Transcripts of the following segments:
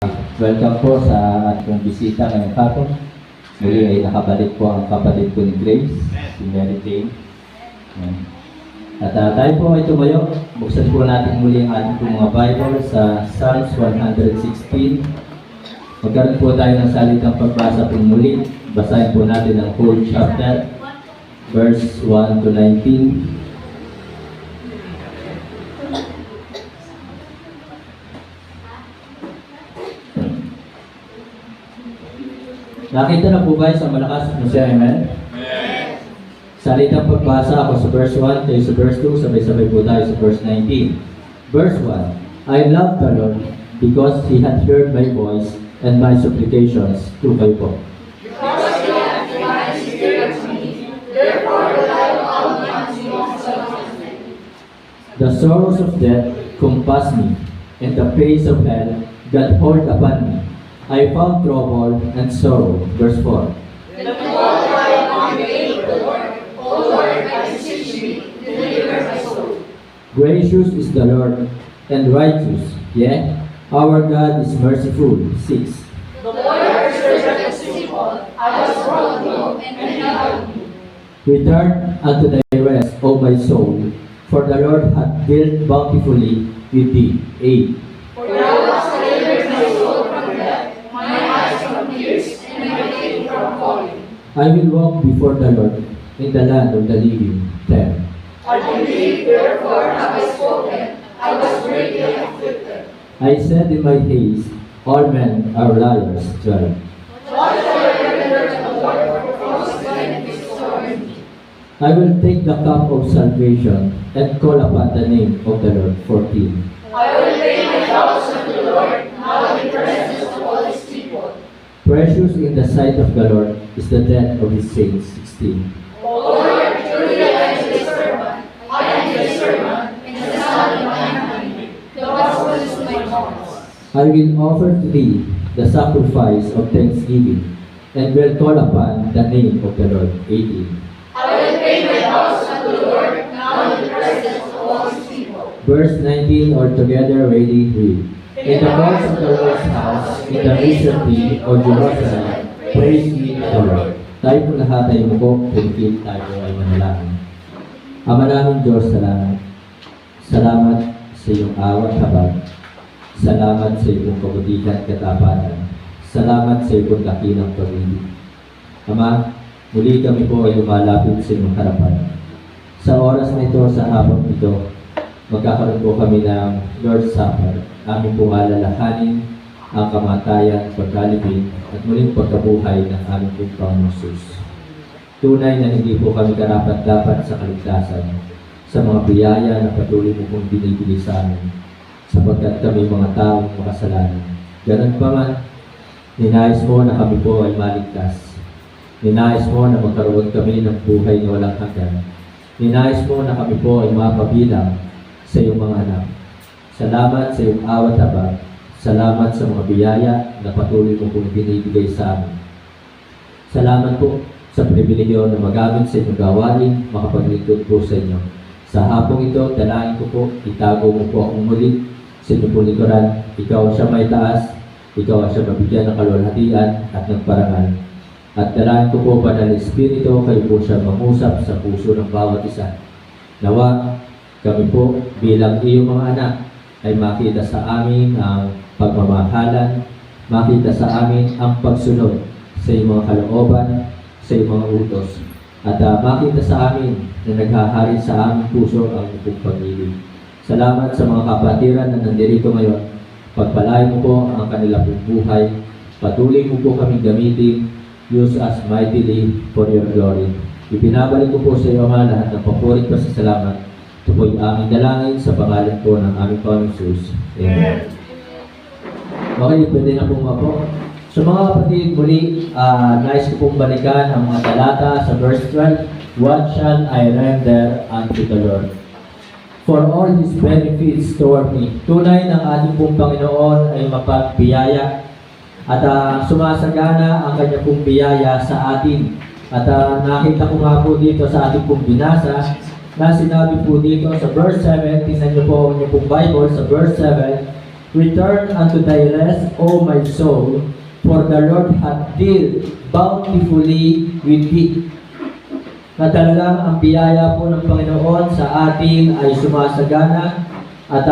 Welcome po sa ating bisita ngayong hapon. Muli ay nakabalik po ang kapatid ko ni Grace, si Mary Jane. At tayo po ay tumayo. Buksan po natin muli ang ating mga Bible sa Psalms 116. Magkaroon po tayo ng salitang pagbasa po muli. Basahin po natin ang whole chapter, verse 1 to 19. Nakita na po ba sa malakas na siya, amen? Amen. Salitang pagbasa ako sa verse 1, kayo sa verse 2, sabay-sabay po tayo sa verse 19. Verse 1, I love the Lord because He hath heard my voice and my supplications to kayo po. Because He hath inclined His ear to me, therefore will I call unto Him. The sorrows of death compass me, and the pains of hell got hold upon me. I found trouble and sorrow. Verse 4. Then call I upon the name of the Lord. O Lord, I beseech thee, deliver my soul. Gracious is the Lord, and righteous, yea, our God is merciful. 6. The Lord preserved the simple. I was brought low, and He helped me. Return unto thy rest, O my soul, for the Lord hath dealt bountifully with thee. 8. For thou hast delivered my soul from death, my eyes from tears, and my feet from falling. I will walk before the Lord in the land of the living. 10. I believe, therefore have I spoken. I was greatly afflicted. I said in my haste, all men are liars. 12. What shall I render to the Lord for false benefits toward me? I will take the cup of salvation and call upon the name of the Lord. 14. I will pay my vows unto the Lord, now in the presence of all His people. Precious in the sight of the Lord is the death of His saints. 16. O Lord, truly I am Thy servant. I am Thy servant, and the son of thine handmaid. The gospel is my cause. I will offer to Thee the sacrifice of thanksgiving and will call upon the name of the Lord. 18. I will pay my vows unto the Lord, now in the presence of all His people. Verse 19, all together, ready, read. In the courts of the Lord's house, in the midst of thee, O Jerusalem, praise ye the Lord. Tayo po lahat ay umupo, pinipil tayo ay manalangin. Ama namin Diyos, salamat. Salamat sa iyong awat habag. Salamat sa iyong kabutihan katapatan. Salamat sa iyong dakilang pag-ibig. Ama, muli kami po ay lumalapit sa iyong harapan. Sa oras na ito, sa hapon ito, magkakaroon po kami ng Lord's Supper. Aming pong alalahanin ang kamatayan, pagkalibing, at muling pagkabuhay ng aming pong Panginoong Jesus. Tunay na hindi po kami karapat-dapat sa kaligtasan, sa mga biyaya na patuloy mo pong binibigay sa amin, sapagkat kami mga taong makasalanan. Ganun pa man, ninais mo na kami po ay maligtas. Ninais mo na magkaroon kami ng buhay na walang hanggan. Ninais mo na kami po ay mapabilang sa iyong mga anak. Salamat sa iyong awat habag. Salamat sa mga biyaya na patuloy mo pong binibigay sa amin. Salamat po sa pribilehiyo na magamit sa inyong gawain, makapaglingkod po sa inyo. Sa hapong ito, dalangin ko po, itago mo po akong muli sa inyong pong likuran. Ikaw ang siya may taas, ikaw ang siya mabigyan ng kalwalhatian at ng parangal. At dalangin ko po, Banal Espiritu, kayo po siya mangusap sa puso ng bawat isa. Nawa, kami po bilang iyong mga anak ay makita sa amin ang pagmamahalan, makita sa amin ang pagsunod sa iyong mga kalooban, sa iyong mga utos, at makita sa amin na naghahari sa aming puso ang iyong pag-ibig. Salamat sa mga kapatiran na nandirito ngayon. Pagpalain mo po ang kanilang buhay. Patuloy mo po kami gamitin. Use us mightily for your glory. Ibinabalik ko po sa iyo, Ama, lahat ng papurit pa sa salamat. Ito po yung aming dalangin sa pangalan po ng aming Panginoong Jesus. Amen. Okay, pwede na pong po. So mga kapatid, muli, nais ko pong balikan ang mga talata sa verse 12. What shall I render unto the Lord? For all His benefits toward me. Tunay ng ating pong Panginoon ay mapagbiyaya at sumasagana ang kanya pong biyaya sa atin. At nakita ko nga po dito sa ating pong binasa na sinabi po dito sa verse 7, tingnan niyo po ang inyong pong Bible sa verse 7, Return unto thy rest, O my soul, for the Lord hath dealt bountifully with thee. Na talagang ang biyaya po ng Panginoon sa atin ay sumasagana at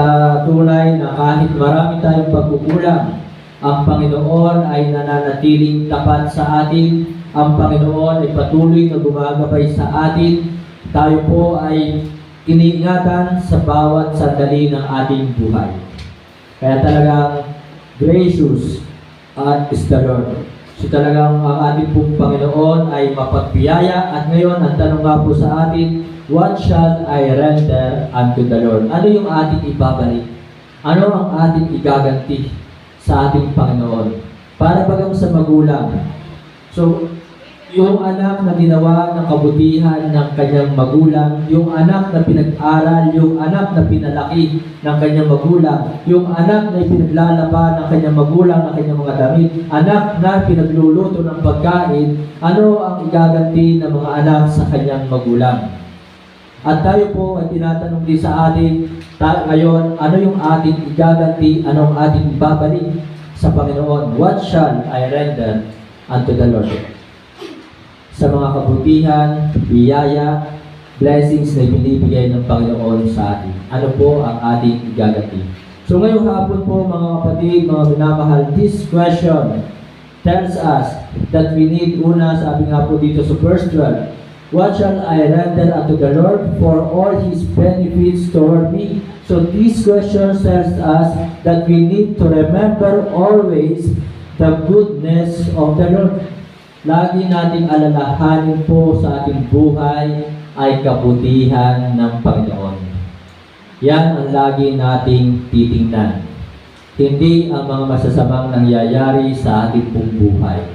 tunay na kahit marami tayong pagkukulang, ang Panginoon ay nananatiling tapat sa atin. Ang Panginoon ay patuloy na gumagabay sa atin. Tayo po ay iniingatan sa bawat sandali ng ating buhay. Kaya talagang gracious is the Lord. So talagang ang ating pong Panginoon ay mapagpiyaya. At ngayon, ang tanong nga po sa atin, what shall I render unto the Lord? Ano yung ating ibabalik? Ano ang ating igaganti sa ating Panginoon? Para bagang sa magulang. So, yung anak na ginawa ng kabutihan ng kanyang magulang, yung anak na pinag-aral, yung anak na pinalaki ng kanyang magulang, yung anak na pinaglalaba ng kanyang magulang ng kanyang mga damit, anak na pinagluluto ng pagkain, ano ang igaganti ng mga anak sa kanyang magulang? At tayo po ay tinatanong din sa atin ngayon, ano yung ating igaganti, ano ang ating ibabalik sa Panginoon? What shall I render unto the Lord? Sa mga kabutihan, biyaya, blessings na binibigay ng Panginoon sa atin. Ano po ang ating igaganti? So ngayong hapon po mga kapatid, mga minamahal, this question tells us that we need, una, sabi nga po dito sa verse 12, what shall I render unto the Lord for all His benefits toward me? So this question tells us that we need to remember always the goodness of the Lord. Lagi nating alalahanin po sa ating buhay ay kabutihan ng Panginoon. Yan ang lagi nating titingnan. Hindi ang mga masasamang nangyayari sa ating pong buhay.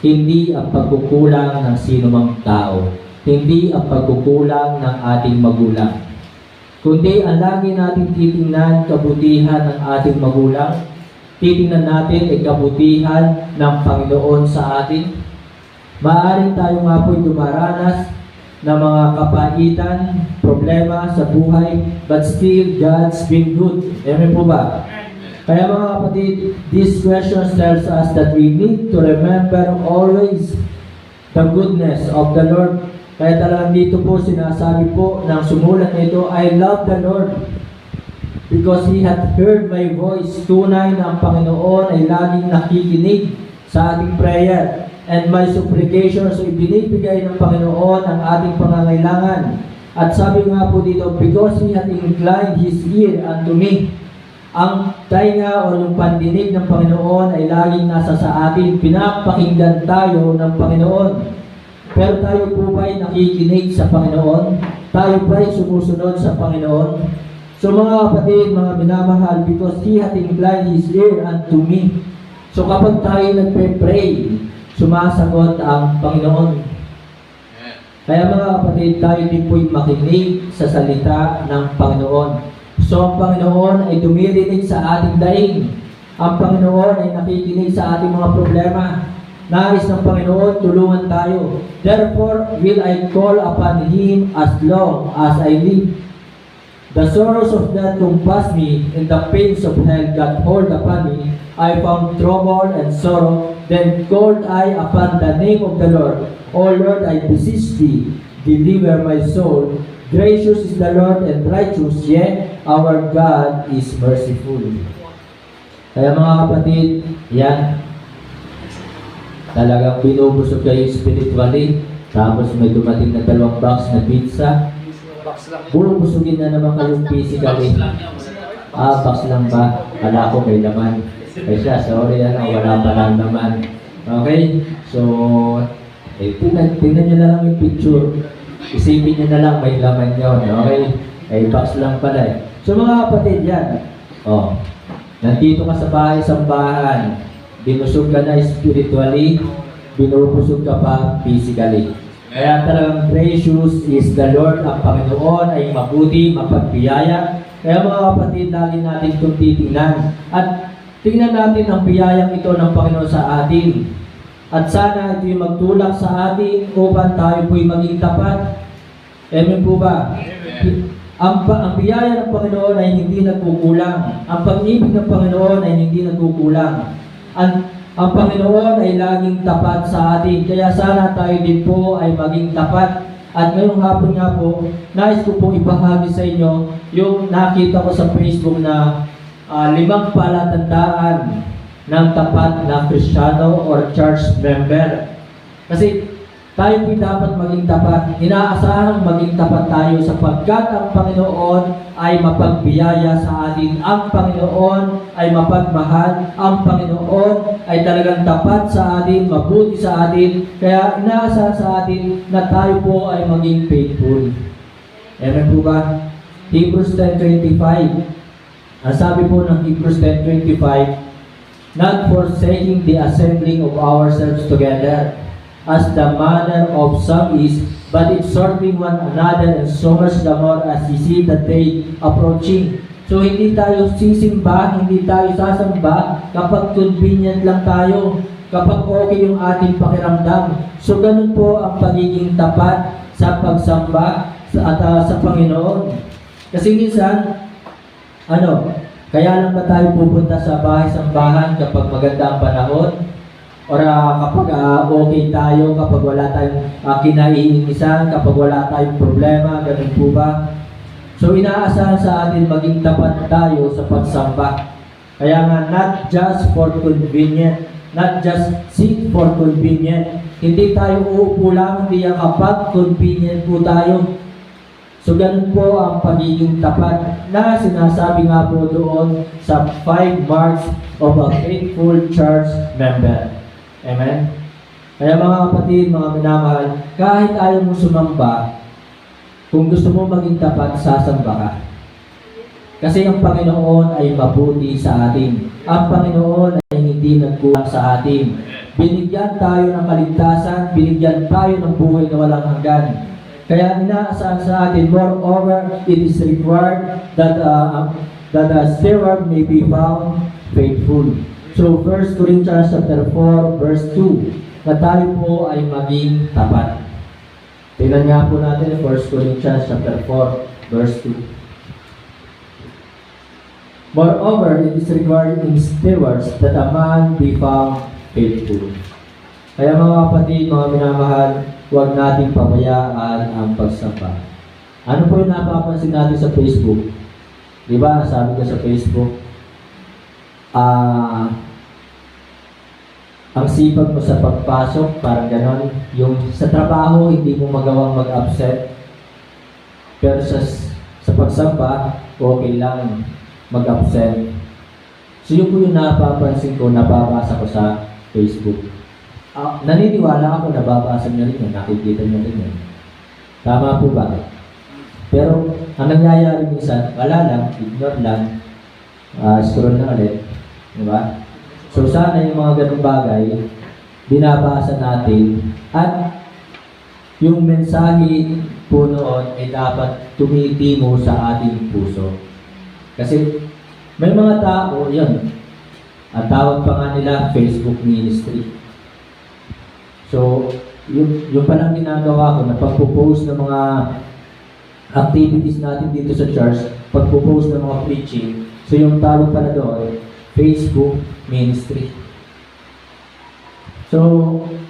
Hindi ang pagkukulang ng sinumang tao. Hindi ang pagkukulang ng ating magulang. Kundi ang lagi nating titingnan kabutihan ng ating magulang. Titingnan natin ay kabutihan ng Panginoon sa atin. Maaaring tayo nga po'y dumaranas ng mga kapaitan, problema sa buhay, but still God's been good. Amen po ba? Kaya mga kapatid, this question tells us that we need to remember always the goodness of the Lord. Kaya talagang dito po sinasabi po ng sumulat nito, I love the Lord because He hath heard my voice. Tunay na ang Panginoon ay laging nakikinig sa ating prayer and my supplication. So ibinibigay ng Panginoon ang ating pangangailangan. At sabi nga po dito, because He hath inclined His ear unto me. Ang tainga o yung pandinig ng Panginoon ay laging nasa sa atin. Pinapakinggan tayo ng Panginoon. Pero tayo po ba'y nakikinig sa Panginoon? Tayo ba'y sumusunod sa Panginoon? So mga kapatid, mga minamahal, because He hath inclined His ear unto me. So kapag tayo nagpe-pray, sumasagot ang Panginoon. Kaya mga kapatid, tayo din po'y makinig sa salita ng Panginoon. So ang Panginoon ay dumirinig sa ating daing. Ang Panginoon ay nakikinig sa ating mga problema. Nais ng Panginoon, tulungan tayo. Therefore, will I call upon Him as long as I live. The sorrows of death compassed me, and the pains of hell got hold upon me. I found trouble and sorrow. Then called I upon the name of the Lord. O Lord, I beseech Thee, deliver my soul. Gracious is the Lord and righteous, yet our God is merciful. Kaya mga kapatid, yan. Talagang binubusog kayo spiritually. Tapos may dumating na 2 box na pizza. Bubusugin na naman kayong physically. Box lang ba? Kala ko may laman. Ay siya, sorry wala pa lang naman. Okay? So, tingnan nyo na lang yung picture. Isipin nyo na lang may laman yun. Okay? Box lang pala So mga kapatid yan. Nandito ka sa bahay-sambahan. Binusog ka na spiritually. Binubusog ka pa physically. Kaya talagang gracious is the Lord. Ang Panginoon ay mabuti, mapagpiyaya. Kaya mga kapatid, lagi natin itong titingnan. At tingnan natin ang biyayang ito ng Panginoon sa atin. At sana ito'y magtulak sa atin upang tayo po'y maging tapat. Amen po ba? Amen. Ang biyaya ng Panginoon ay hindi nagkukulang. Ang pag-ibig ng Panginoon ay hindi nagkukulang. Ang Panginoon ay laging tapat sa atin. Kaya sana tayo din po ay maging tapat. At ngayong hapon nga po, nais ko pong ibahagi sa inyo yung nakita ko sa Facebook na 5 palatandaan ng tapat na Kristiyano or church member. Kasi tayo po dapat maging tapat. Inaasahang maging tapat tayo sapagkat ang Panginoon ay mapagbiyaya sa atin. Ang Panginoon ay mapagmahal. Ang Panginoon ay talagang tapat sa atin, mabuti sa atin. Kaya inaasahan sa atin na tayo po ay maging faithful. Amen po ba? Hebrews 10:25. Ang sabi po ng Hebrews 10:25, not forsaking the assembling of ourselves together, as the manner of some is, but exhorting one another, and so much the more as you see the day approaching. So hindi tayo sisimba, hindi tayo sasamba kapag convenient lang tayo, kapag okay yung ating pakiramdam. So ganun po ang pagiging tapat sa pagsamba sa Panginoon. Kasi minsan, kaya lang ba tayo pupunta sa bahay-sambahan kapag maganda ang panahon? Or kapag okay tayo, kapag wala tayong kinaiinisan, kapag wala tayong problema, ganun po ba? So inaasahan sa atin maging tapat tayo sa pagsamba. Kaya nga, not just for convenient, not just seek for convenient. Hindi tayo uupo lang, hindi kapag convenient po tayo. So ganun po ang pagiging tapat na sinasabi nga po doon sa 5 marks of a faithful church member. Amen? Kaya mga kapatid, mga minamahal, kahit ayaw mo sumamba, kung gusto mo maging tapat, sasamba ka. Kasi ang Panginoon ay mabuti sa atin. Ang Panginoon ay hindi nagkulang sa atin. Binigyan tayo ng kaligtasan, binigyan tayo ng buhay na walang hanggan. Kaya inaasahan sa atin, moreover, it is required that a steward may be found faithful. So 1 Corinthians chapter 4 verse 2, na tayo po ay maging tapat. Tingnan nga po natin 1 Corinthians chapter 4 verse 2. Moreover, it is required in stewards that a man be found faithful. Kaya mga kapatid, mga minamahal, huwag nating pabayaan ang pagsamba. Ano po yung napapansin natin sa Facebook? Diba, sabi ko sa Facebook, ang sipag mo sa pagpasok, parang ganon. Yung sa trabaho, hindi mo magawang mag-upset. Pero sa pagsamba, okay lang mag-upset. So yun po yung napapansin ko, nababasa ko sa Facebook. Naniniwala ako, nababasa niyo rin yun, nakikita niyo rin yun. Tama po ba? Pero ang nangyayari minsan, wala lang, ignore lang, scroll na ulit. Diba? So sana yung mga ganung bagay, binabasa natin at yung mensahe po noon ay dapat tumitimo sa ating puso. Kasi may mga tao, yun, ang tawag pa nga nila Facebook ministry. So, yung palang ginagawa ko na pagpo-post ng mga activities natin dito sa church, pagpo-post ng mga preaching, so yung tawag pala doon, Facebook ministry. So,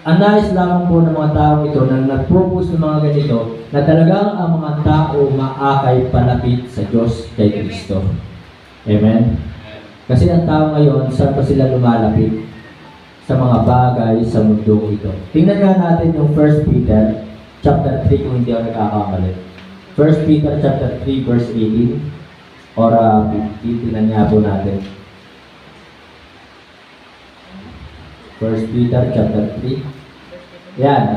ang nais lamang po ng mga tao ito na nag-propose ng mga ganito na talagang ang mga tao maakay palapit sa Diyos kay Kristo. Amen? Kasi ang tao ngayon, saan pa sila lumalapit? Sa mga bagay sa mundo ito. Tingnan nga natin yung 1 Peter chapter 3 kung hindi ako nagkakamali. 1 Peter chapter 3 verse 18 or 50. Tingnan nga po natin. 1 Peter chapter 3. Yan,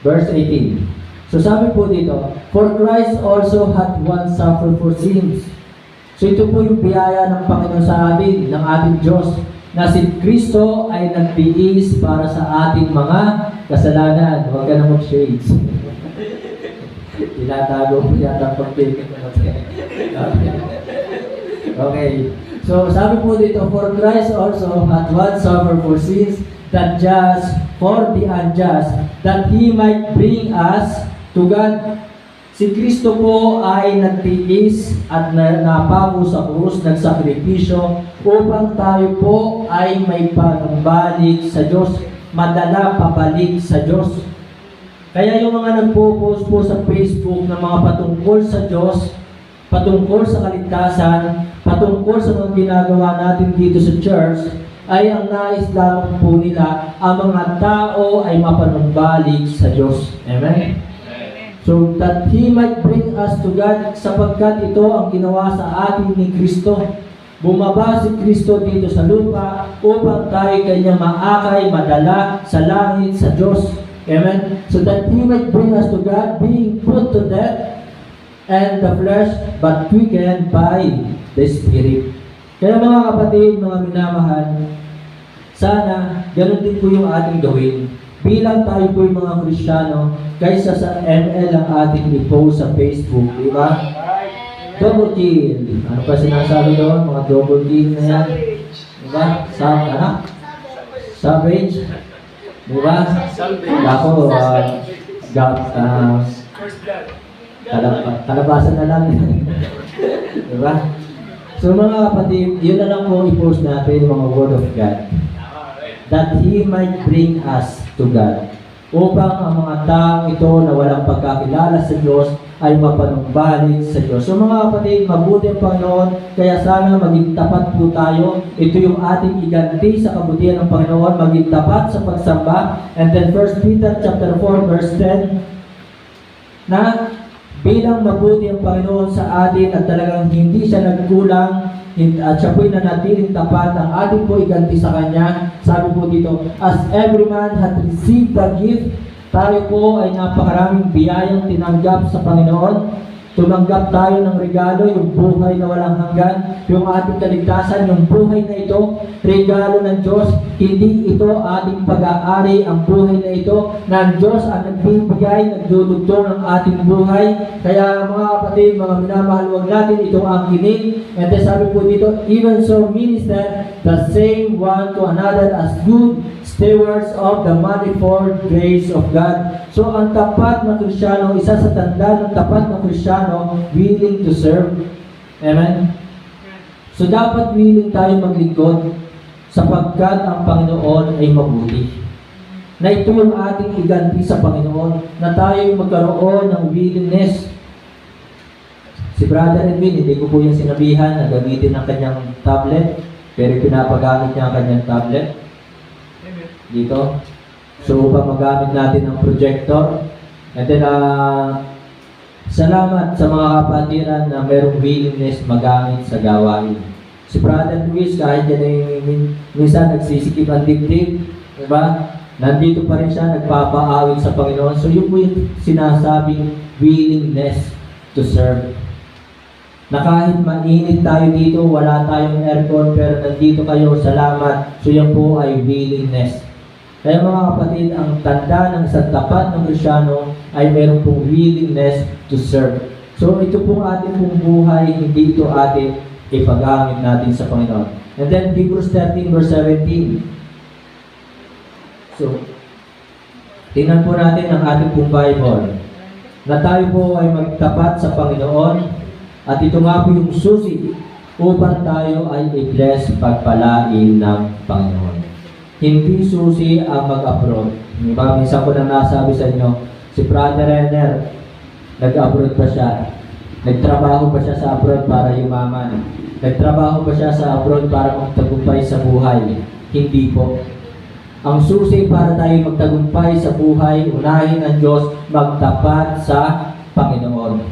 verse 18. So sabi po dito, for Christ also hath once suffered for sins. So ito po yung biyaya ng Panginoon sa atin, ng ating Diyos, na si Kristo ay nagtiis para sa ating mga kasalanan. Huwag ka na mag-shades. Tinatago mo yata pag-take. Okay. So, sabi po dito, for Christ also hath once suffered for sins, that just for the unjust, that He might bring us to God. Si Kristo po ay nagtiis at napako sa krus, nagsakripisyo upang tayo po ay may panumbalik sa Diyos, madala pabalik sa Diyos. Kaya yung mga nagpo-post po sa Facebook ng mga patungkol sa Diyos, patungkol sa kaligtasan, patungkol sa mga ginagawa natin dito sa church, ay ang nais lamang po nila ang mga tao ay mapanumbalik sa Diyos. Amen? So that He might bring us to God, sapagkat ito ang ginawa sa atin ni Kristo. Bumaba si Kristo dito sa lupa upang tayo kanya maakay, madala sa langit, sa Diyos. Amen? So that He might bring us to God, being put to death and the flesh, but quickened by the Spirit. Kaya mga kapatid, mga minamahal, sana ganun din po yung ating gawin. Bilang tayo po yung mga Kristiyano, kaysa sa ML ang ating i-post sa Facebook, di ba? Double kill. Ano pa sinasabi doon? Mga double kill na yan. Di ba? Savage. Di ba? Ako, kalabasan na lang. Di ba? So mga kapatid, yun na lang po i-post natin, mga Word of God. That He might bring us to God. Upang ang mga taong ito na walang pagkakilala sa Diyos ay mapanumbalik sa Diyos. So mga kapatid, mabuti ang Panginoon, kaya sana maging tapat po tayo. Ito yung ating iganti sa kabutihan ng Panginoon, maging tapat sa pagsamba. And then 1 Peter chapter 4 verse 10, na bilang mabuti ang Panginoon sa atin at talagang hindi siya nagkulang at siya po'y nanatiling tapat, ang ating po iganti sa Kanya. Sabi po dito, as every man hath received the gift, tayo po ay napakaraming biyayang tinanggap sa Panginoon. Tumanggap tayo ng regalo, yung buhay na walang hanggan, yung ating kaligtasan, yung buhay na ito, regalo ng Diyos. Hindi ito ating pag-aari, ang buhay na ito, na ang Diyos ang nagbibigay, nagdudugtong ng ating buhay. Kaya mga kapatid, mga minamahal, huwag natin itong angkinin. And then sabi po dito, even so minister the same one to another as good stewards of the manifold grace of God. So ang tapat na Kristiyano, isa sa tanda ng tapat na Kristiyano, willing to serve. Amen? So dapat willing tayo maglingkod sapagkat ang Panginoon ay mabuti. Na ito yung ating iganti sa Panginoon, na tayo magkaroon ng willingness. Si Brother Edwin, hindi ko po yung sinabihan na gamitin ang kanyang tablet, pero pinapagamit niya ang kanyang tablet dito. So upang magamit natin ang projector. And then salamat sa mga kapatiran na merong willingness magamit sa gawain. Si Brother Luis, kahit yan ay minsan nagsisikip ang dibdib, diba? Nandito pa rin siya, nagpapaawit sa Panginoon. So yun po yung sinasabing willingness to serve. Na kahit mainit tayo dito, wala tayong aircon, pero nandito kayo, salamat. So yan po ay willingness. Kaya mga kapatid, ang tanda ng isang tapat ng Kristiyano ay meron pong willingness to serve. So ito pong ating pong buhay, hindi ito ating ipagamit natin sa Panginoon. And then Hebrews 13 verse 17. So, tingnan po natin ang ating pong Bible. Na tayo po ay magtapat sa Panginoon at ito nga po yung susi upang tayo ay i-bless pagpalain ng Panginoon. Hindi susi ang mag-abroad. Minsan ko na nasabi sa inyo, si Brother Renner, nag-abroad pa siya. Nagtrabaho pa siya sa abroad para yumaman. Nagtrabaho pa siya sa abroad para magtagumpay sa buhay. Hindi po. Ang susi para tayo magtagumpay sa buhay, unahin ng Diyos, magtapat sa Panginoon.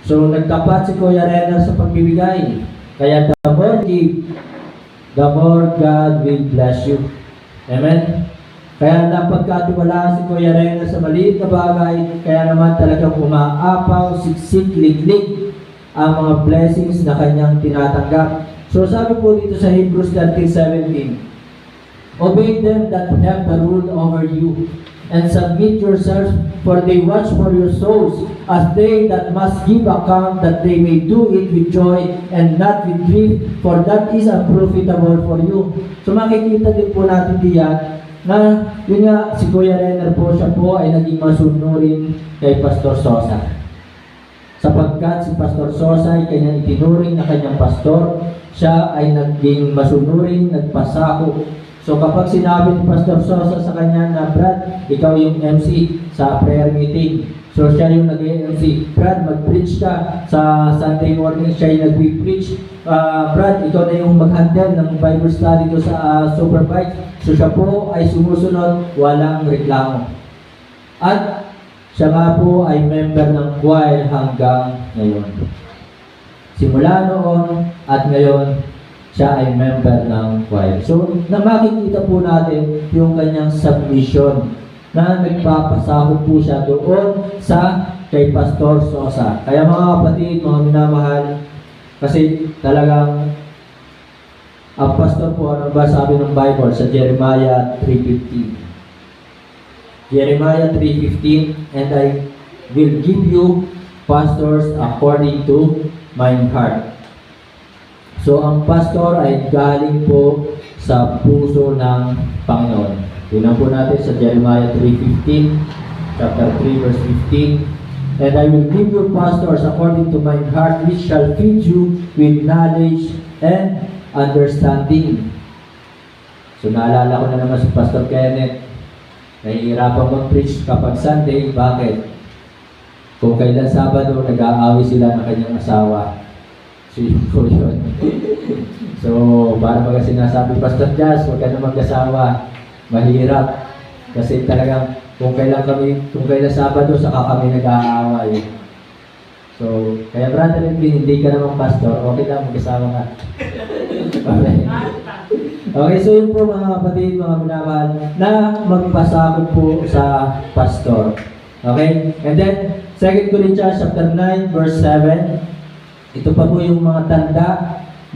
So, nagtapat si Kuya Renner sa pagbibigay. Kaya the more give, the more God will bless you. Amen? Kaya napagkatiwalaan si Kuya Renner sa maliit na bagay, kaya naman talagang umaapaw, siksik, liglig ang mga blessings na kanyang tinatanggap. So sabi po dito sa Hebrews 13:17, obey them that have the rule over you, and submit yourselves, for they watch for your souls, as they that must give account, that they may do it with joy and not with grief, for that is unprofitable for you. So makikita din po natin diyan na yun nga, si Kuya Renner po, siya po ay naging masunurin kay Pastor Sosa. sapagkat si Pastor Sosa ay kanyang itinuring na kanyang pastor, siya ay naging masunuring, nagpasako. So kapag sinabi ni Pastor Sosa sa kanya na, Brad, ikaw yung MC sa prayer meeting. So siya yung nag-MC. Brad, mag-preach ka sa Sunday morning, siya yung nag-preach. Brad, ikaw na yung mag-handle ng Bible study ko sa Superbike. So siya po ay sumusunod, walang reklamo. At siya nga po ay member ng choir hanggang ngayon. Simula noon at ngayon, siya ay member ng choir. So, makikita po natin yung kanyang submission na nagpapasahod po siya doon sa kay Pastor Sosa. Kaya mga kapatid, mga minamahal, kasi talagang ang pastor po, ano ba sabi ng Bible sa Jeremiah 3:15? Jeremiah 3:15, and I will give you pastors according to mine heart. So, ang pastor ay galing po sa puso ng Panginoon. Tingnan po natin sa Jeremiah 3:15, chapter 3, verse 15. And I will give you pastors according to mine heart, which shall feed you with knowledge and understanding. So, naalala ko na naman si Pastor Kenneth. Nahihirapan mag-preach kapag Sunday. Bakit? Kung kailan Sabado, nag-aaway sila ng kanyang asawa. So, yun po yun. So, para baga sinasabi, Pastor Jazz, huwag ka na mag-asawa. Mahirap. Kasi talagang, kung kailan Sabado, saka kami nag-aaway. So, kaya brother, hindi ka naman pastor, okay lang, mag-asawa ka. Okay. Okay, so yun po mga kapatid, mga minamahal, na magpasakot po sa pastor. Okay? And then, 2 Corinthians chapter 9, verse 7. Ito pa po yung mga tanda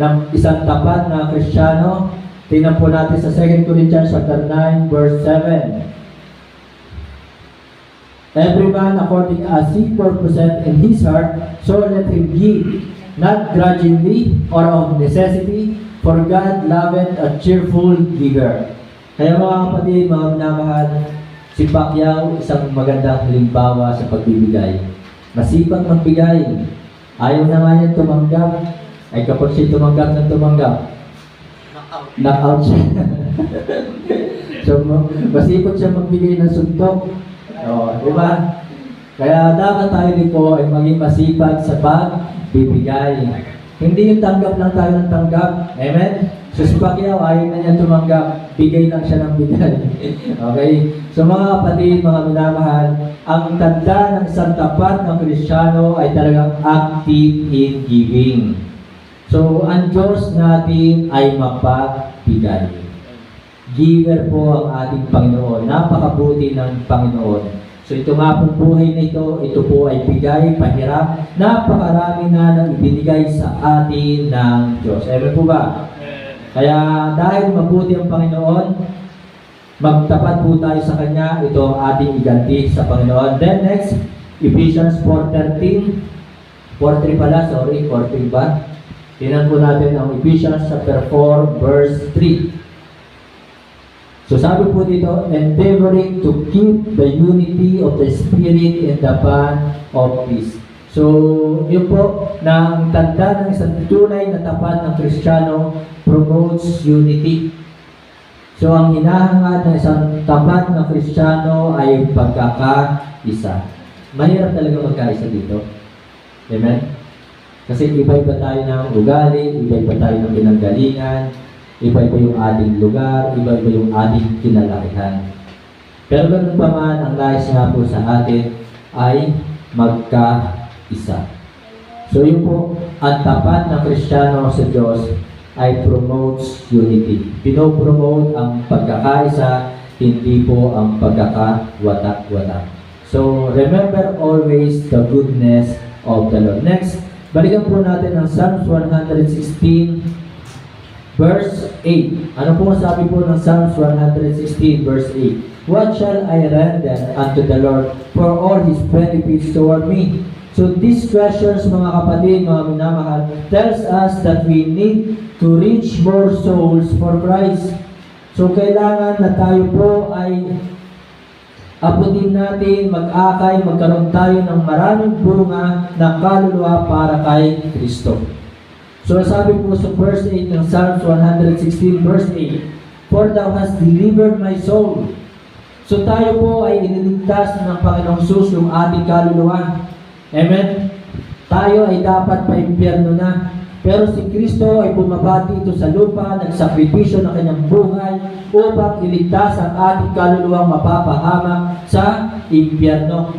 ng isang tapat na Kristiyano. Tingnan po natin sa 2 Corinthians chapter 9, verse 7. Every man according as he purposeth in his heart, so let him give, not grudgingly or of necessity, for God loveth a cheerful giver. Kaya mga kapatid, mga minamahal, si Pacquiao isang magandang halimbawa sa pagbibigay. Masipag magbigay. Ayaw na nga niya tumanggap. Ay kapag siya tumanggap, knockout siya. So, masipag siya magbigay ng suntok. Di ba? Kaya dapat tayo din po ay maging masipag sa pagbibigay. Hindi yung tanggap lang tayo ng tanggap. Amen? So si Pacquiao, ayaw na niya tumanggap. Bigay lang siya ng bigay. Okay? So mga kapatid, mga minamahal, ang tanda ng isang tapat ng Kristiyano ay talagang active in giving. So ang Diyos natin ay mapagbigay. Giver po ang ating Panginoon. Napakabuti ng Panginoon. So ito nga pong buhay na ito po ay bigay, pahirap. Napakarami na nang ibinigay sa atin ng Diyos. Amen po ba? Kaya dahil mabuti ang Panginoon, magtapat po tayo sa Kanya. Ito ang ating iganti sa Panginoon. Then next, Ephesians 4:13. 4:3 pala, 4:3 ba? Tingnan po natin ang Ephesians chapter 4, verse 3. So sabi po dito, endeavoring to keep the unity of the Spirit in the bond of peace. So, yun po, na ang tanda ng isang tunay na tapat ng Kristiyano promotes unity. So, ang hinahangad ng isang tapat na Kristiyano ay pagkakaisa. Mahirap talaga magkaisa dito. Amen? Kasi iba-iba tayo ng ugali, iba-iba tayo ng pinanggalingan, iba-iba yung ating lugar, iba-iba yung ating kinalakihan. Pero ganun pa man, ang nais nga po sa atin ay magkaisa. So yun po, ang tapat na Kristiyano sa Diyos ay promotes unity. Pinopromote ang pagkakaisa, hindi po ang pagkakawatak-watak. So remember always the goodness of the Lord. Next, balikan po natin ang Psalms 116, verse 8. Ano po sabi po ng Psalms 116, verse 8? What shall I render unto the Lord for all His benefits toward me? So these questions, mga kapatid, mga minamahal, tells us that we need to reach more souls for Christ. So kailangan na tayo po ay Abutin natin, mag-akay, magkaroon tayo ng maraming bunga ng kaluluwa para kay Kristo. So sabi po sa verse 8 ng Psalms 116 verse 8, "For thou hast delivered my soul." So tayo po ay iniligtas ng Panginoong Jesus yung ating kaluluwa. Amen? Tayo ay dapat pa-impyerno na. Pero si Kristo ay bumaba dito sa lupa, nagsakripisyo ng kanyang buhay upang iligtas ang ating kaluluwang mapapahamak sa impyerno.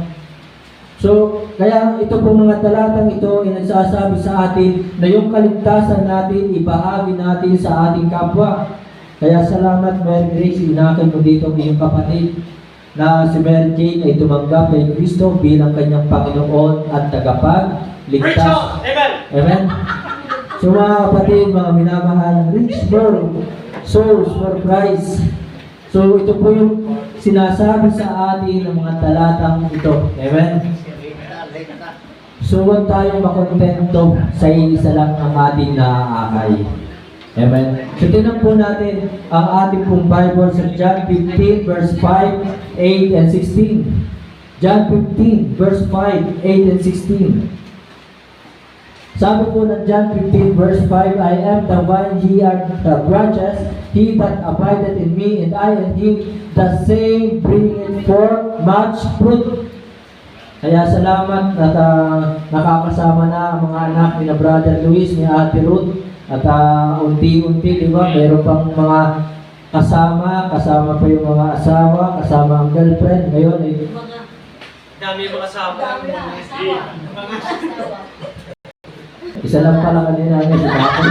So, kaya ito pong mga talatang ito ay nagsasabi sa atin na yung kaligtasan natin, ibahagi natin sa ating kapwa. Kaya salamat, Mary Grace, inakin mo dito ang iyong kapatid na si Mary Jane ay tumanggap kay Kristo bilang kanyang Panginoon at tagapagligtas. Amen. Amen? So mga kapatid, mga minamahal, reach for souls for Christ. So ito po yung sinasabi sa atin ng mga talatang ito. Amen? So huwag tayong makontento sa isa lang ang ating naaakay. Amen? So tinan po natin ang ating pong Bible sa John 15 verse 5, 8, and 16. John 15 verse 5, 8, and 16. Sabi po ng John 15 verse 5, "I am the vine, ye are the branches. He that abideth in me, and I in him, the same bringeth forth much fruit." Kaya salamat at nakakasama na ang mga anak ni na Brother Luis, ni Ate Ruth. At unti-unti, di ba, meron pang mga kasama pa yung mga asawa, kasama ang girlfriend. Ngayon ay Dami yung mga kasama. isa lang pala kanina niya si Papa.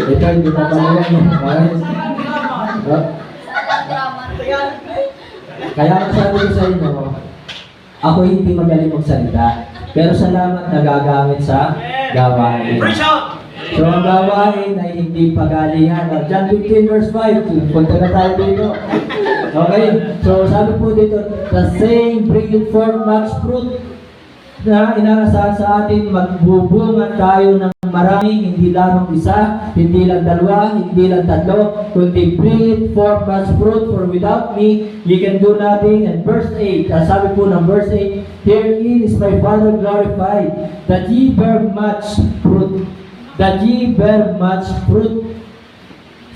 Ito, hindi na pala yan. Kaya sabi ko sa inyo, ako hindi magaling magsalita. Pero salamat nagagamit sa gawain. Preach out! So ang gawain ay hindi pagalingan. John 15 verse 5, punta na tayo dito. Okay? So sabi po dito, "The same bringeth forth much fruit," na inaasahan sa atin, magbubunga tayo ng marami, hindi lamang isa, hindi lang dalawa, hindi lang tatlo, kundi bring it forth much fruit, for without me, you can do nothing. And verse 8, sabi po ng verse 8, "Herein is my Father glorified, that ye bear much fruit, that ye bear much fruit.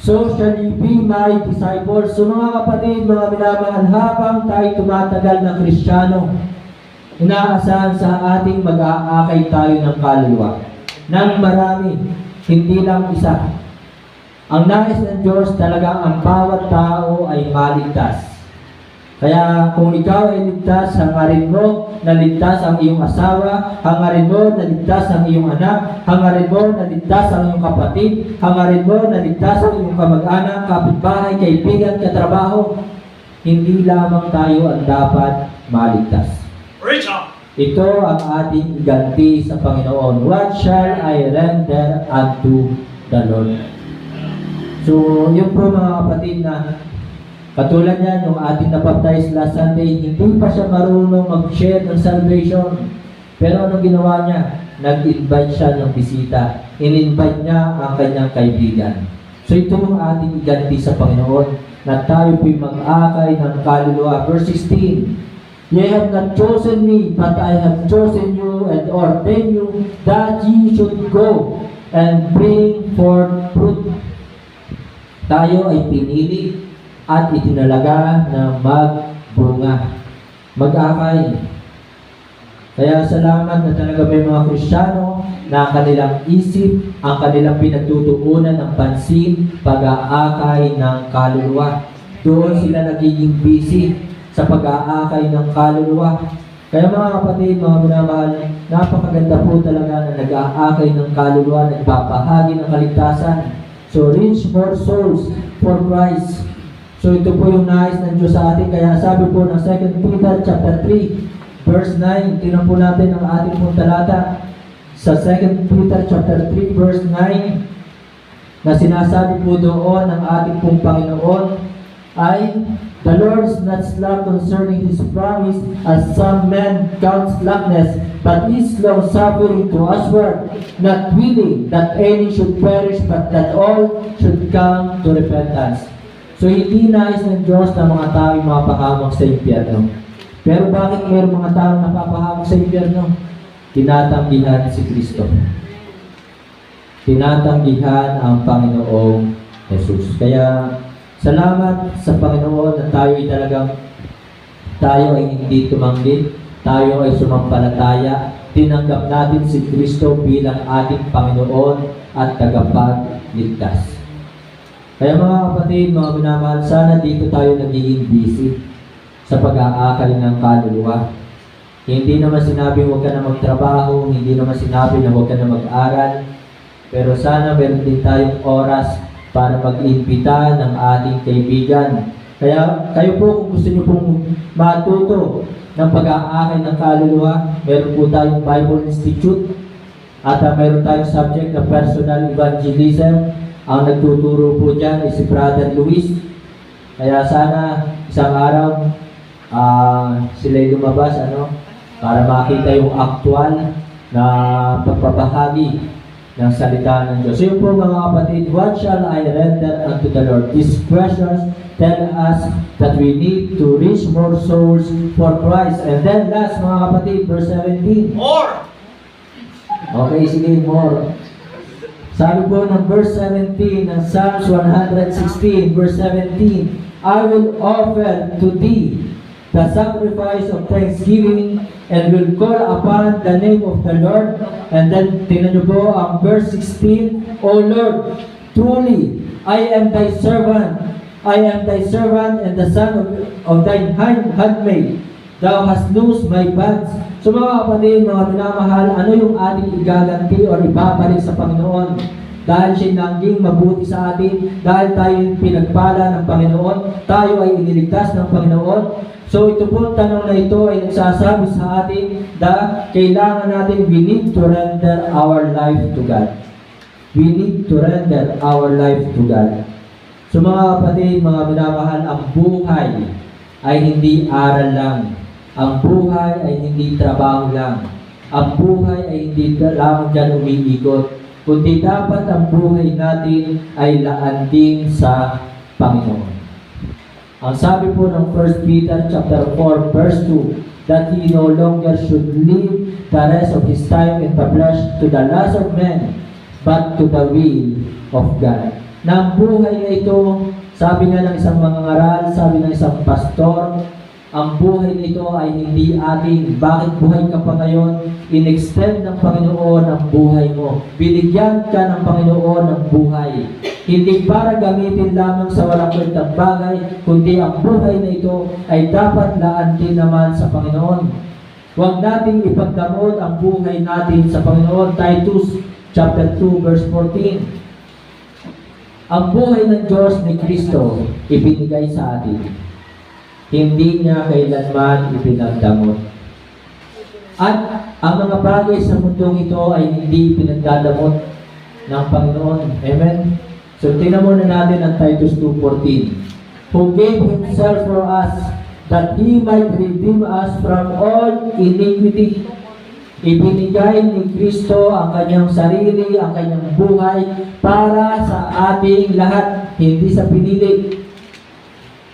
So shall ye be my disciples." So mga kapatid, mga minamahal, habang tayo tumatagal na Kristiyano, inaasahan sa ating mag-aakay tayo ng kaluluwa ng marami, hindi lang isa. Ang nais ng Diyos talagang ang bawat tao ay maligtas. Kaya kung ikaw ay ligtas, hangarin mo na ligtas ang iyong asawa, hangarin mo na ligtas ang iyong anak, hangarin mo na ligtas ang iyong kapatid, hangarin mo na ligtas ang iyong kamag-anak, kapitbahay, kaibigan, katrabaho. Hindi lamang tayo ang dapat maligtas. Preach out! Ito ang ating iganti sa Panginoon. What shall I render unto the Lord? So, yun po mga kapatid na katulad yan, yung ating napaptize last Sunday, hindi pa siya marunong mag-share ng salvation. Pero anong ginawa niya? Nag-invite siya ng bisita. In-invite niya ang kanyang kaibigan. So, ito yung ating iganti sa Panginoon na tayo po'y mag-akay ng kaluluwa. Verse 16, "Ye have not chosen me, but I have chosen you and ordained you that ye should go and bring forth fruit." Tayo ay pinili at itinalaga na magbunga, mag-akay. Kaya salamat na talaga may mga Kristiyano na ang kanilang isip, ang kanilang pinagtutuunan ng pansin, pag-aakay ng kaluluwa. Doon sila nagiging busy sa pag-aakay ng kaluluwa. Kaya mga kapatid, mga minamahal, napakaganda po talaga na nag-aakay ng kaluluwa, nagbabahagi ng kaligtasan. So, reach more souls for Christ. So, ito po yung nais ng Diyos sa atin. Kaya sabi po ng 2 Peter chapter 3, verse 9, tingnan po natin ang ating pong talata. Sa 2 Peter chapter 3, verse 9, na sinasabi po doon ng ating pong Panginoon ay, "The Lord is not slack concerning His promise, as some men count slackness, but is long-suffering to usward, not willing that any should perish, but that all should come to repentance." So hindi nais ng Diyos na mga tao ay mapahamak sa impyerno. Pero bakit mayroong mga tao na napapahamak sa impyerno? Tinatanggihan si Kristo. Tinatanggihan ang Panginoong Jesus. Kaya salamat sa Panginoon na tayo ay hindi tumanggi, tayo ay sumampalataya, tinanggap natin si Kristo bilang ating Panginoon at tagapagligtas. Kaya mga kapatid, mga minamahal, sana dito tayo nagiging busy sa pag-aakay ng kaluluwa. Hindi naman sinabi huwag ka na magtrabaho, hindi naman sinabi na huwag ka na mag-aral, pero sana meron din tayong oras para mag-imbita ng ating kaibigan. Kaya kayo po, kung gusto niyo pong matuto ng pag-aakay ng kaluluwa, meron po tayong Bible Institute at meron tayong subject na personal evangelism. Ang nagtuturo po dyan ay si Brother Luis. Kaya sana isang araw sila'y lumabas para makita yung actual na pagpapahagi ng salita ng Diyos. So yun po mga kapatid, what shall I render unto the Lord? These questions tell us that we need to reach more souls for Christ. And then last mga kapatid, verse 17. More! Okay, sige, more. Sabi po ng verse 17 ng Psalms 116, verse 17, I will offer to thee the sacrifice of thanksgiving and will call upon the name of the Lord. And then, tingnan nyo po ang verse 16, O Lord, truly, I am thy servant. I am thy servant and the son of thine handmaid. Thou hast loosed my bands. So mga kapatid, mga minamahal, ano yung ating igaganti o ibabalik sa Panginoon? Dahil siya naging mabuti sa atin, dahil tayo pinagpala ng Panginoon, tayo ay iniligtas ng Panginoon. So ito po, tanong na ito ay nagsasabi sa atin na kailangan natin, we need to render our life to God. We need to render our life to God. So mga kapatid, mga minamahal, ang buhay ay hindi aral lang. Ang buhay ay hindi trabaho lang. Ang buhay ay hindi lamang dyan umiikot. Kundi dapat ang buhay natin ay laanding sa Panginoon. Ang sabi po ng 1 Peter chapter 4 verse 2, that he no longer should live the rest of his time in the flesh to the lust of men, but to the will of God. Na ang buhay na ito, sabi nga ng isang mangangaral, sabi ng isang pastor, ang buhay nito ay hindi atin. Bakit buhay ka pa ngayon? In-extend ng Panginoon ang buhay mo. Binigyan ka ng Panginoon ng buhay. Hindi para gamitin lamang sa walang kwentang bagay, kundi ang buhay na ito ay dapat laantin naman sa Panginoon. Huwag nating ipagdamot ang buhay natin sa Panginoon. Titus chapter 2 verse 14. Ang buhay ng Diyos ni Kristo ibinigay sa atin. Hindi niya kailanman ipinagdamot. At ang mga bagay sa mundong ito ay hindi pinagdadamot ng Panginoon. Amen? So tingnan muna natin ang Titus 2:14. Who gave Himself for us, that He might redeem us from all iniquity. Ibinigay ni Kristo ang kanyang sarili, ang kanyang buhay para sa ating lahat, hindi sa pinili.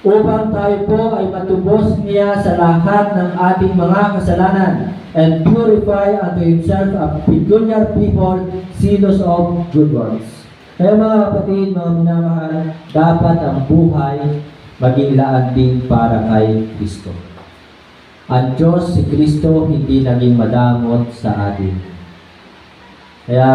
Upang tayo po ay matubos niya sa lahat ng ating mga kasalanan and purify unto Himself a peculiar people, zealous of good works. Kaya mga kapatid, mga minamahal, dapat ang buhay maging laanding para kay Kristo. Ang Diyos, si Kristo, hindi naging madamot sa atin. Kaya,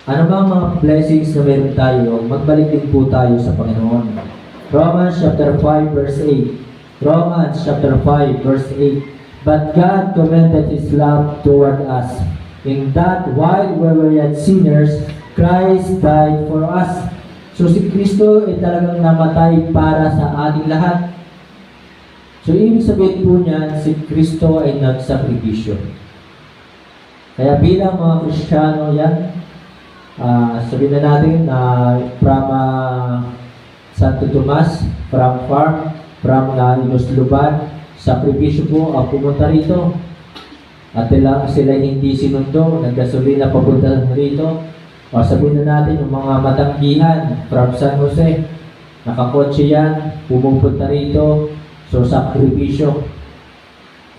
ano bang mga blessings na meron tayo, magbalik din po tayo sa Panginoon. Romans chapter 5 verse 8. Romans chapter 5 verse 8. But God commended His love toward us, in that while we were yet sinners, Christ died for us. So si Kristo ay talagang namatay para sa ating lahat. So ibig sabihin po niyan, si Kristo ay nagsakripisyo. Kaya bilang mga Kristiyano yan, sabihin na natin na from Santo Tomas, from farm, from Inosluban, sakripisyo po ang pumunta rito. At sila hindi sinundo, naggasolina papunta rito. O sabihin na natin yung mga matanggihan from San Jose. Nakakotse yan, pumupunta rito, so sakripisyo.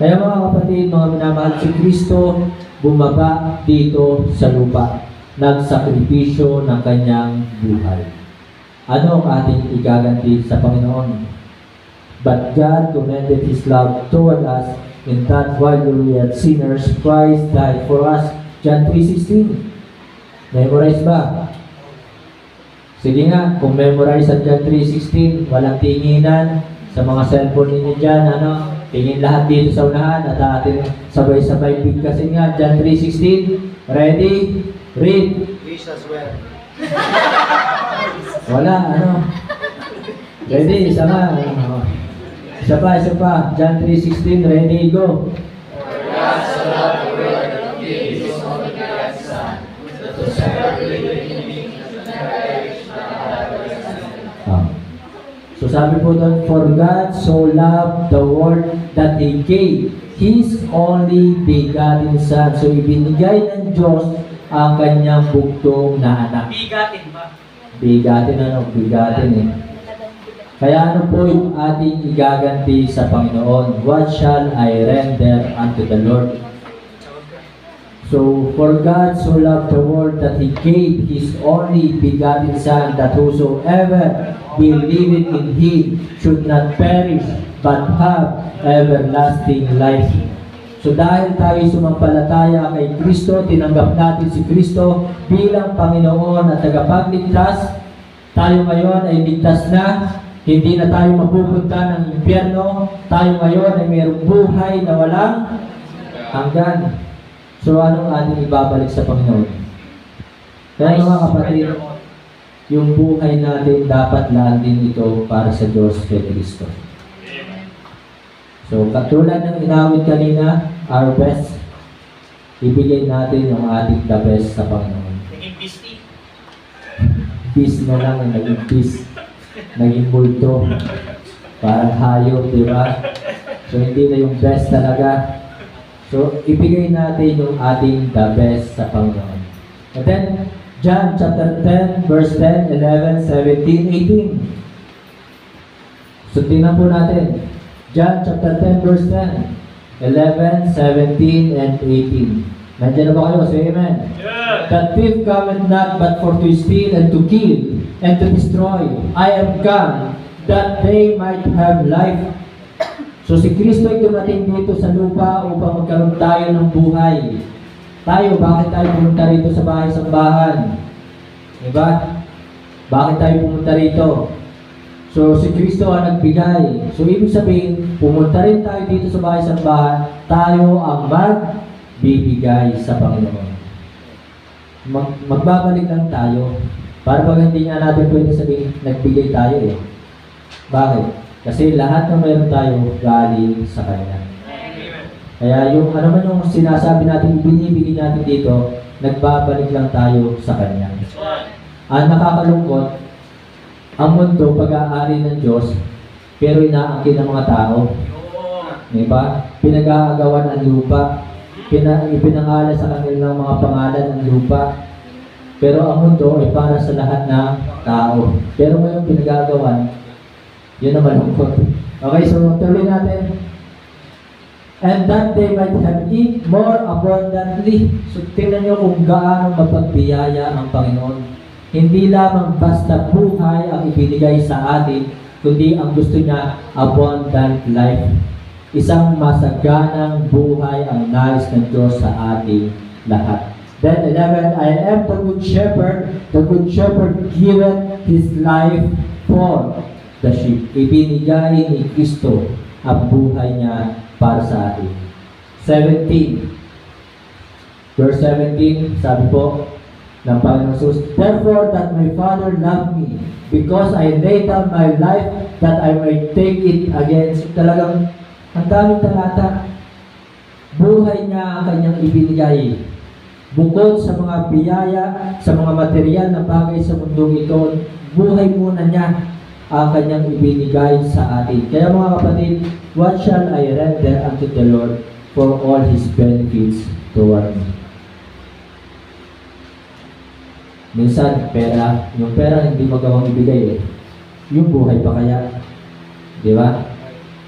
Kaya mga kapatid, mga minamahal, si Kristo bumaba dito sa lupa, nagsakripisyo ng kanyang buhay. Ano ang ating igaganti sa Panginoon? But God commended His love toward us in that while we were sinners, Christ died for us. John 3:16. Memorize ba? Sige nga, kung memorize ang John 3:16, walang tinginan sa mga cellphone ninyo dyan, ano? Tingin lahat dito sa unahan at atin sabay-sabay bigkasin nga. John 3:16. Ready? Read. Jesus well. Wala, ano? Ready? Isa nga. Isa pa. John 3:16. Ready? Go. So sabi po doon, for God so loved the world that He gave His only begotten Son. So ibinigay ng Diyos ang kanyang bugtong na anak. Bigatin ba? Bigatin eh. Kaya ano po yung ating igaganti sa Panginoon? What shall I render unto the Lord? So, for God so loved the world that He gave His only begotten Son, that whosoever believeth in Him should not perish, but have everlasting life. So dahil tayo sumampalataya kay Kristo, tinanggap natin si Kristo bilang Panginoon at tagapagligtas, tayo ngayon ay ligtas na, hindi na tayo mapupunta ng impyerno, tayo ngayon ay mayroong buhay na walang hanggan. So anong ating ibabalik sa Panginoon? Kaya mga kapatid, yung buhay natin dapat laan din ito para sa Diyos kay Kristo. So, katulad ng inawit kanina, our best, ibigay natin yung ating the best sa Panginoon. Naging busy. Peace na lang, naging peace. Naging multo. Parang hayop, di ba? So, hindi na yung best talaga. So, ibigay natin yung ating the best sa Panginoon. And then, John chapter 10, verse 10, 11, 17, 18. So, tingnan po natin. John chapter 10 verse 10, 11, 17, and 18. Nandiyan na ba kayo? Say amen. Yeah. The thief cometh not but for to steal and to kill and to destroy. I am come that they might have life. So si Kristo ay dumating dito sa lupa upang magkaroon tayo ng buhay. Tayo, bakit tayo pumunta rito sa bahay-sambahan? Diba? Bakit tayo pumunta rito? So, si Kristo ang nagbigay. So, ibig sabihin, pumunta rin tayo dito sa bahay-sambahan, tayo ang magbibigay sa Panginoon. Magbabalik lang tayo. Para pag hindi nga natin pwede sabihin, nagbigay tayo eh. Bakit? Kasi lahat ng meron tayo, galing sa Kanya. Kaya yung ano man yung sinasabi natin, binibigay natin dito, nagbabalik lang tayo sa Kanya. Ang nakakalungkot, ang mundo, pag-aari ng Diyos, pero inaangkin ng mga tao. Diba? Pinag-aagawan ang lupa. Ipinangalan sa kanilang mga pangalan ng lupa. Pero ang mundo ay para sa lahat ng tao. Pero ngayon pinag-aagawan, yun ang malungkot. Okay, so tuloy natin. And that they might have eat more abundantly. So tingnan nyo kung gaano mapagbiyaya ang Panginoon. Hindi lamang basta buhay ang ibinigay sa atin, kundi ang gusto niya, abundant life. Isang masaganang buhay ang nais ng Diyos sa ating lahat. Then 11, I am the good shepherd. The good shepherd giveth his life for the sheep. Ibinigay ni Kristo ang buhay niya para sa atin. 17. Verse 17, sabi po, ng Panginoon Jesus, therefore that my Father loved me, because I laid down my life, that I might take it again. So, talagang, ang daming talata. Buhay niya ang kanyang ibinigay. Bukod sa mga biyaya, sa mga material na bagay sa mundong ito, buhay muna niya ang kanyang ibinigay sa atin. Kaya mga kapatid, what shall I render unto the Lord for all His benefits toward me? Minsan, pera, yung pera hindi magawang ibigay eh. yung buhay pa kaya? Di ba?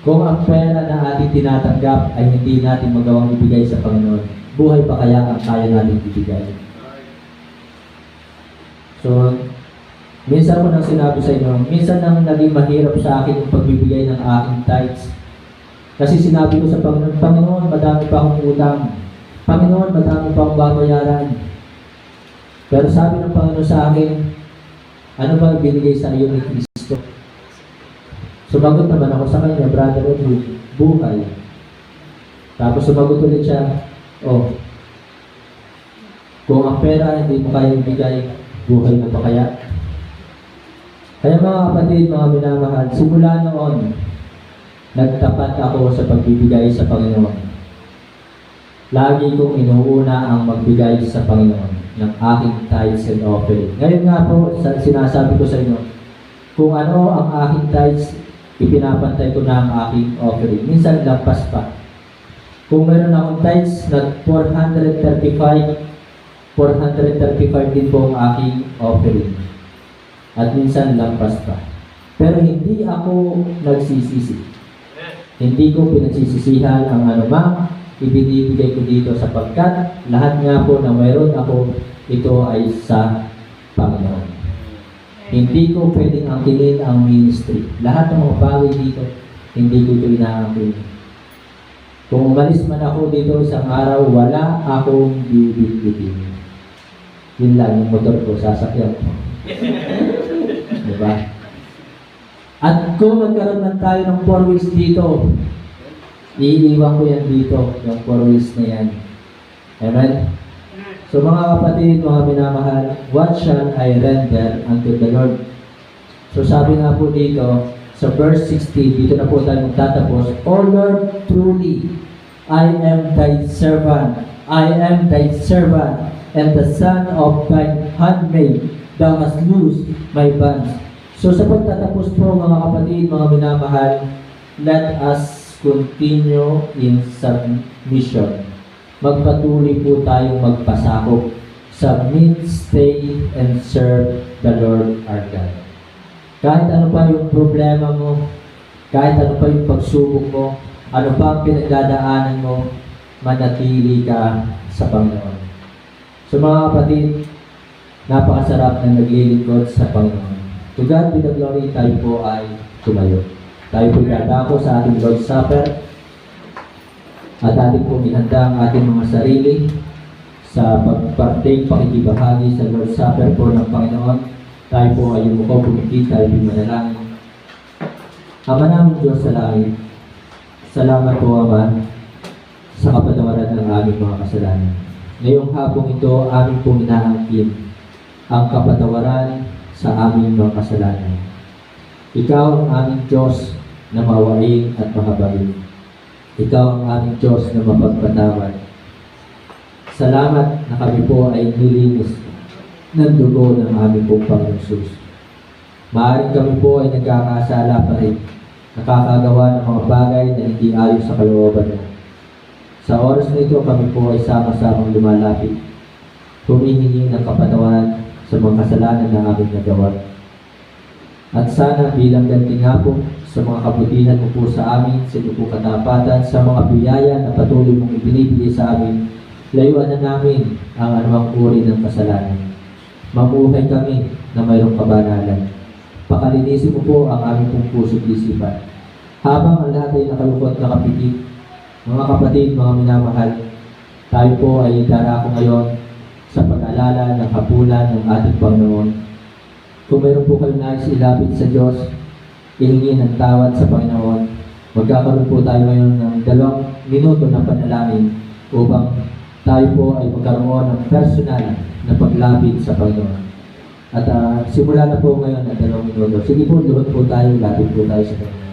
Kung ang pera na ating tinatanggap ay hindi natin magawang ibigay sa Panginoon, buhay pa kaya ang kaya natin ibigay? So, minsan ko nang sinabi sa inyo, minsan nang naging mahirap sa akin yung pagbibigay ng aking tithes. Kasi sinabi ko sa Panginoon, Panginoon, madami pa akong utang. Panginoon, madami pa akong babayaran. Pero sabi ng Panginoon sa akin, ano ba binigay sa iyo ni Kristo? Sumagot naman ako sa kanya, Brother Edwin, buhay. Tapos sumagot ulit siya, oh, kung ang pera hindi mo kayang bigay, buhay mo pa kaya? Kaya mga kapatid, mga minamahal, simula noon, nagtapat ako sa pagbibigay sa Panginoon. Lagi kong inuuna ang magbigay sa Panginoon ng aking tithes and offering. Ngayon nga po, sinasabi ko sa inyo, kung ano ang aking tithes, ipinapantay ko na ang aking offering. Minsan lampas pa. Kung meron akong tithes na 435 din po ang aking offering. At minsan lampas pa. Pero hindi ako nagsisisi. Hindi ko pinagsisisihan ang anumang ibinibigay ko dito sapagkat lahat nga po na mayroon ako, ito ay sa Panginoon. Hindi ko pwedeng angkinin ang ministry. Lahat ng mga bagay dito, hindi ko ito inaangkin. Kung umalis man ako dito isang araw, wala akong bibigyan. Yun lang, yung motor ko, sasakyan ko. Diba? At kung magkaroon man tayo ng 4 wheels dito, iiwan ko yan dito, yung 4 wheels na yan. Amen? So mga kapatid, mga minamahal, what shall I render unto the Lord? So sabi nga po dito, sa verse 16, dito na po tayo magtatapos, O Lord, truly, I am thy servant. I am thy servant, and the son of thy handmaid. Thou hast loosed my bands. So sa pagtatapos po mga kapatid, mga minamahal, let us continue in submission. Magpatuloy po tayong magpasakop. Submit, stay, and serve the Lord our God. Kahit ano pa yung problema mo, kahit ano pa yung pagsubok mo, ano pa ang pinagdadaanan mo, manatili ka sa Panginoon. So mga kapatid, napakasarap na naglilingkod sa Panginoon. To God be the glory, tayo po ay tumayo. Tayo po dadako sa ating Lord's Supper at ating pong ihanda ang ating mga sarili sa pagpartake, pakikibahagi sa Lord's Supper po ng Panginoon. Tayo po ay umuko, pumikit, tayo po manalangin. Ama namin Diyos sa langit, salamat po Ama sa kapatawaran ng aming mga kasalanan. Ngayong hapong ito, aming pong inaangkin ang kapatawaran sa aming mga kasalanan. Ikaw ang aming Diyos na mawain at mahabagin. Ikaw ang aming Diyos na mapagpatawad. Salamat na kami po ay nilinis ng dugo ng aming pong Panginoon Jesus. Maaaring kami po ay nagkakasala pa rin, nakakagawa ng mga bagay na hindi ayon sa kalooban mo. Sa oras na ito, kami po ay sama-samang lumalapit, humihingi ng kapatawaran sa mga kasalanan na aming nagawa. At sana bilang ganti nga po sa mga kabutihan mo po sa amin, sa ito po katapatan, sa mga biyaya na patuloy mong ibinibigay sa amin, layuan na namin ang anumang uri ng kasalanan. Mamuhay kami na mayroong kabanalan. Pakalinisin mo po ang aming pong puso't isipan. Habang ang lahat ay nakalukot na kapitid, mga kapatid, mga minamahal, tayo po ay darako ngayon sa pag-alala ng hapunan ng ating Panginoon. Kung mayroon po kayo nais ilapit sa Diyos, ihingi ng tawad sa Panginoon, magkakaroon po tayo ngayon ng 2 minuto na panalangin upang tayo po ay magkaroon ng personal na paglapit sa Panginoon. At simula na po ngayon ang 2 minuto. Sige po, luhod po tayo, lapit po tayo sa Panginoon.